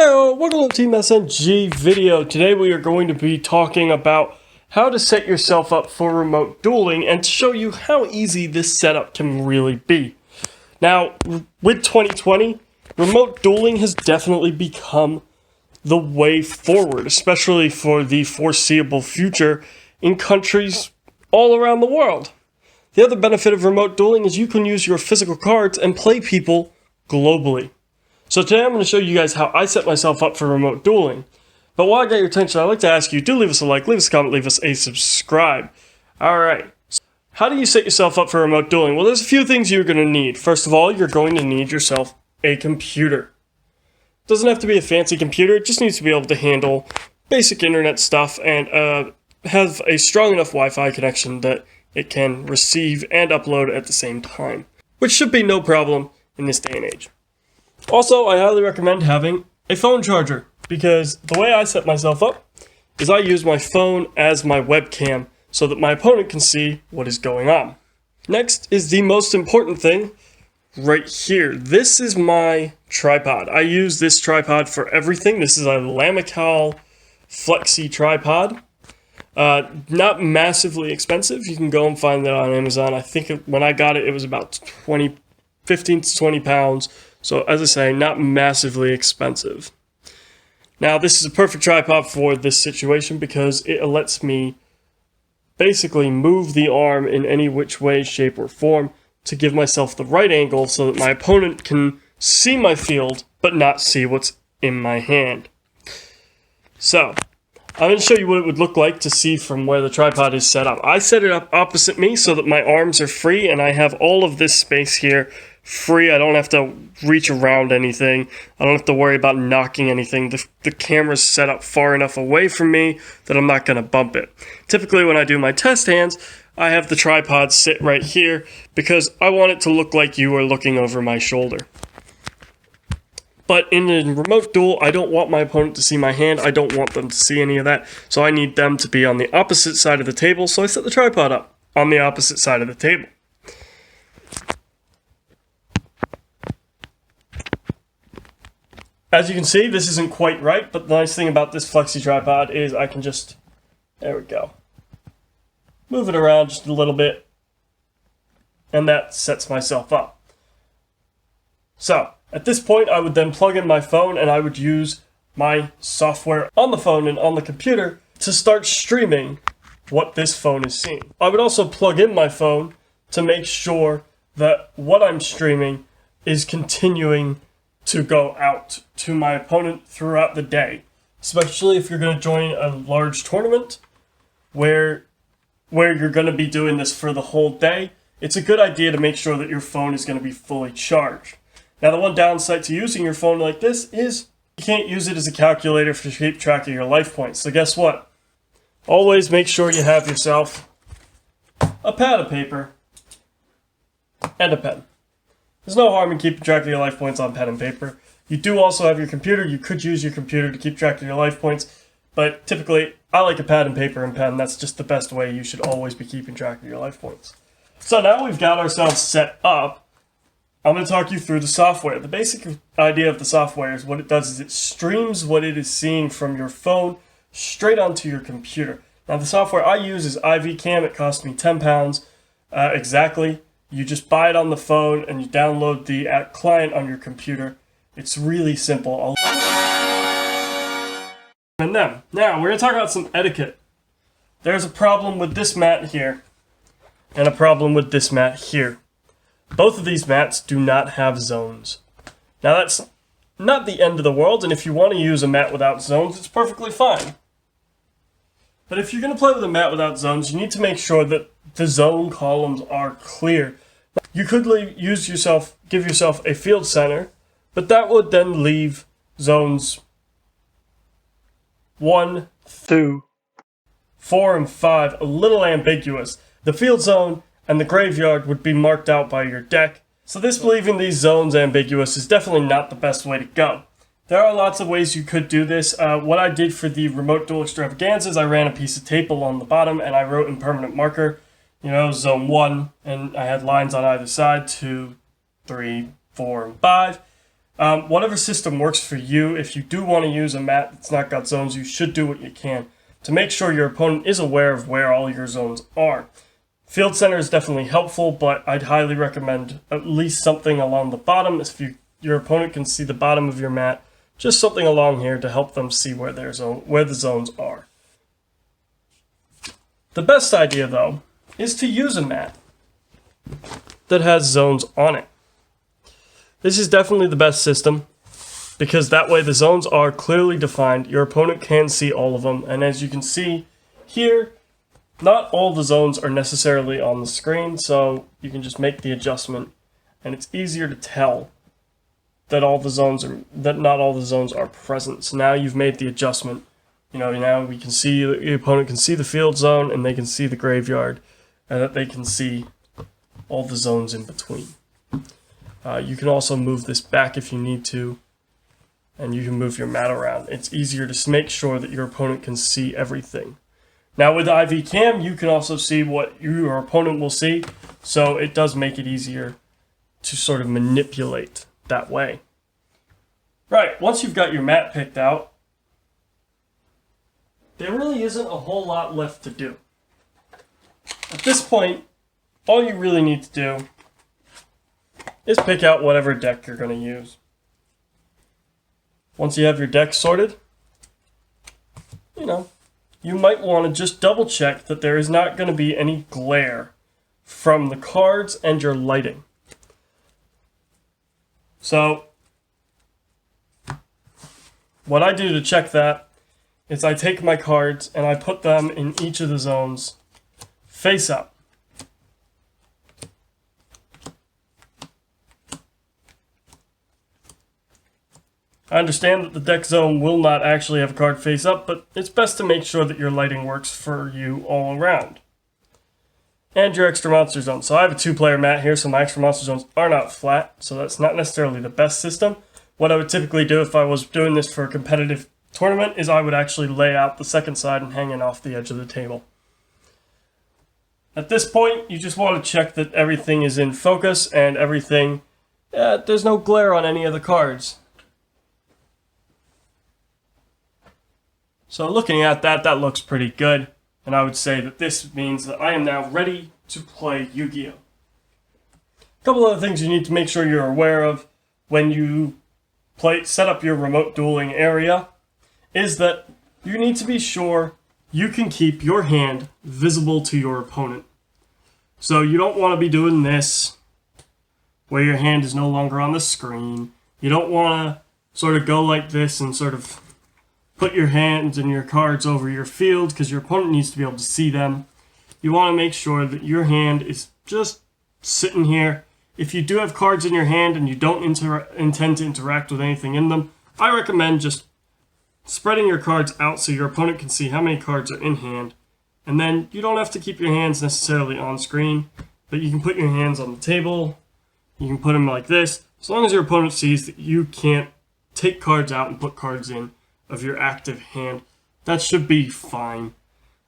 Hello, welcome to Team SNG video. Today we are going to be talking about how to set yourself up for remote dueling and to show you how easy this setup can really be. Now, with 2020, remote dueling has definitely become the way forward, especially for the foreseeable future in countries all around the world. The other benefit of remote dueling is you can use your physical cards and play people globally. So today I'm going to show you guys how I set myself up for remote dueling. But while I get your attention, I'd like to ask you, do leave us a like, leave us a comment, leave us a subscribe. Alright, how do you set yourself up for remote dueling? Well, there's a few things you're going to need. First of all, you're going to need yourself a computer. It doesn't have to be a fancy computer, it just needs to be able to handle basic internet stuff and have a strong enough Wi-Fi connection that it can receive and upload at the same time, which should be no problem in this day and age. Also, I highly recommend having a phone charger, because the way I set myself up is I use my phone as my webcam so that my opponent can see what is going on. Next is the most important thing right here. This is my tripod. I use this tripod for everything. This is a Flexi Tripod. Not massively expensive. You can go and find that on Amazon. I think when I got it, it was about 15 to 20 pounds. So, as I say, not massively expensive. Now, this is a perfect tripod for this situation because it lets me basically move the arm in any which way, shape, or form to give myself the right angle so that my opponent can see my field but not see what's in my hand. So, I'm going to show you what it would look like to see from where the tripod is set up. I set it up opposite me so that my arms are free and I have all of this space here free. I don't have to reach around anything. I don't have to worry about knocking anything. The camera's set up far enough away from me that I'm not going to bump it. Typically when I do my test hands, I have the tripod sit right here because I want it to look like you are looking over my shoulder. But in a remote duel, I don't want my opponent to see my hand. I don't want them to see any of that. So I need them to be on the opposite side of the table. So I set the tripod up on the opposite side of the table. As you can see, this isn't quite right, but the nice thing about this Flexi Tripod is I can just, there we go, move it around just a little bit, and that sets myself up. So, at this point, I would then plug in my phone, and I would use my software on the phone and on the computer to start streaming what this phone is seeing. I would also plug in my phone to make sure that what I'm streaming is continuing to go out to my opponent throughout the day, especially if you're going to join a large tournament where you're going to be doing this for the whole day. It's a good idea to make sure that your phone is going to be fully charged. Now, the one downside to using your phone like this is you can't use it as a calculator to keep track of your life points. So guess what? Always make sure you have yourself a pad of paper and a pen. There's no harm in keeping track of your life points on pen and paper. You do also have your computer. You could use your computer to keep track of your life points, but typically I like a pad and paper and pen. That's just the best way. You should always be keeping track of your life points. So now we've got ourselves set up. I'm going to talk you through the software. The basic idea of the software is what it does is it streams what it is seeing from your phone straight onto your computer. Now the software I use is IV-Cam. It cost me 10 pounds exactly. You just buy it on the phone and you download the client on your computer. It's really simple. And then, now we're going to talk about some etiquette. There's a problem with this mat here and a problem with this mat here. Both of these mats do not have zones. Now that's not the end of the world, and if you want to use a mat without zones, it's perfectly fine. But if you're going to play with a mat without zones, you need to make sure that the zone columns are clear. You could give yourself a field center, but that would then leave zones 1 through 4 and 5 a little ambiguous. The field zone and the graveyard would be marked out by your deck, so this leaving these zones ambiguous is definitely not the best way to go. There are lots of ways you could do this. What I did for the Remote Duel extravaganzas, I ran a piece of tape along the bottom and I wrote in permanent marker, zone 1, and I had lines on either side, 2, 3, 4, and 5. Whatever system works for you. If you do want to use a mat that's not got zones, you should do what you can to make sure your opponent is aware of where all your zones are. Field center is definitely helpful, but I'd highly recommend at least something along the bottom. If your opponent can see the bottom of your mat, just something along here to help them see where the zones are. The best idea, though, is to use a mat that has zones on it. This is definitely the best system, because that way the zones are clearly defined. Your opponent can see all of them, and as you can see here, not all the zones are necessarily on the screen, so you can just make the adjustment, and it's easier to tell that not all the zones are present. So now you've made the adjustment. Now we can see the opponent can see the field zone, and they can see the graveyard, and that they can see all the zones in between. You can also move this back if you need to, and you can move your mat around. It's easier to make sure that your opponent can see everything. Now with IV Cam, you can also see what your opponent will see, so it does make it easier to sort of manipulate that way. Right, once you've got your mat picked out, there really isn't a whole lot left to do. At this point, all you really need to do is pick out whatever deck you're going to use. Once you have your deck sorted, you might want to just double check that there is not going to be any glare from the cards and your lighting. So, what I do to check that is I take my cards and I put them in each of the zones face up. I understand that the deck zone will not actually have a card face up, but it's best to make sure that your lighting works for you all around. And your extra monster zone. So I have a 2-player mat here, so my extra monster zones are not flat, so that's not necessarily the best system. What I would typically do if I was doing this for a competitive tournament is I would actually lay out the second side and hang it off the edge of the table. At this point, you just want to check that everything is in focus and everything, there's no glare on any of the cards. So looking at that, that looks pretty good, and I would say that this means that I am now ready to play Yu-Gi-Oh! A couple other things you need to make sure you're aware of when you set up your remote dueling area is that you need to be sure you can keep your hand visible to your opponent. So you don't want to be doing this where your hand is no longer on the screen. You don't want to sort of go like this and sort of put your hands and your cards over your field because your opponent needs to be able to see them. You want to make sure that your hand is just sitting here. If you do have cards in your hand and you don't intend to interact with anything in them, I recommend just spreading your cards out so your opponent can see how many cards are in hand. And then you don't have to keep your hands necessarily on screen, but you can put your hands on the table. You can put them like this, as long as your opponent sees that you can't take cards out and put cards in of your active hand. That should be fine,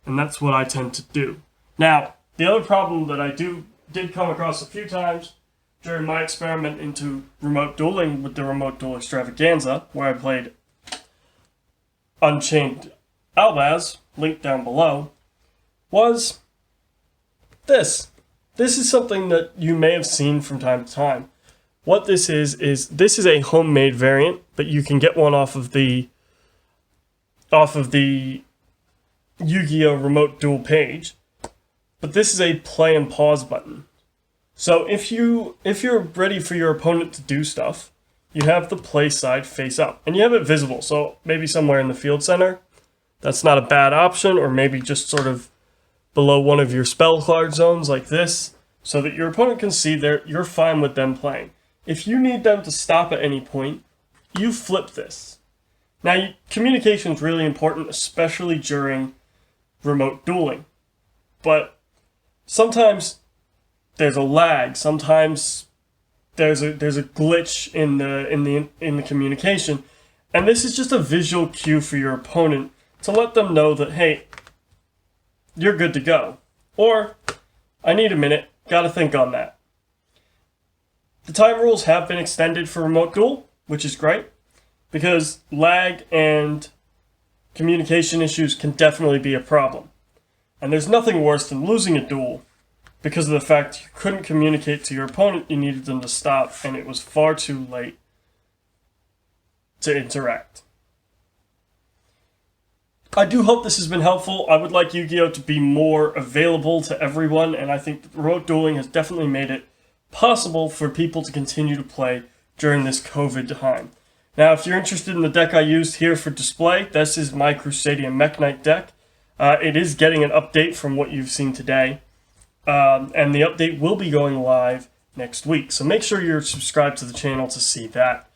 and that's what I tend to do. Now, the other problem that I did come across a few times during my experiment into remote dueling with the Remote Duel Extravaganza, where I played Unchained Albaz, linked down below, was this. This is something that you may have seen from time to time. What this is this is a homemade variant, but you can get one off of the Yu-Gi-Oh! Remote Duel page. But this is a play and pause button. So if you're ready for your opponent to do stuff, you have the play side face up, and you have it visible. So maybe somewhere in the field center, that's not a bad option, or maybe just sort of below one of your spell card zones like this, so that your opponent can see you're fine with them playing. If you need them to stop at any point, you flip this. Now, communication is really important, especially during remote dueling. But sometimes there's a lag. Sometimes there's a glitch in the communication, and this is just a visual cue for your opponent to let them know that, hey, you're good to go, or I need a minute, gotta think on that. The time rules have been extended for Remote Duel, which is great, because lag and communication issues can definitely be a problem. And there's nothing worse than losing a duel because of the fact you couldn't communicate to your opponent you needed them to stop, and it was far too late to interact. I do hope this has been helpful. I would like Yu-Gi-Oh! To be more available to everyone, and I think Remote Dueling has definitely made it possible for people to continue to play during this COVID time. Now, if you're interested in the deck I used here for display, this is my Crusadia Mech Knight deck. It is getting an update from what you've seen today, and the update will be going live next week, so make sure you're subscribed to the channel to see that.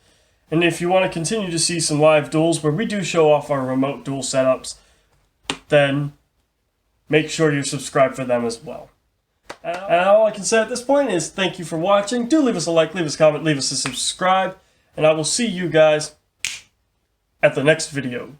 And if you want to continue to see some live duels where we do show off our remote duel setups, then make sure you're subscribed for them as well. And all I can say at this point is thank you for watching. Do leave us a like, leave us a comment, leave us a subscribe, and I will see you guys at the next video.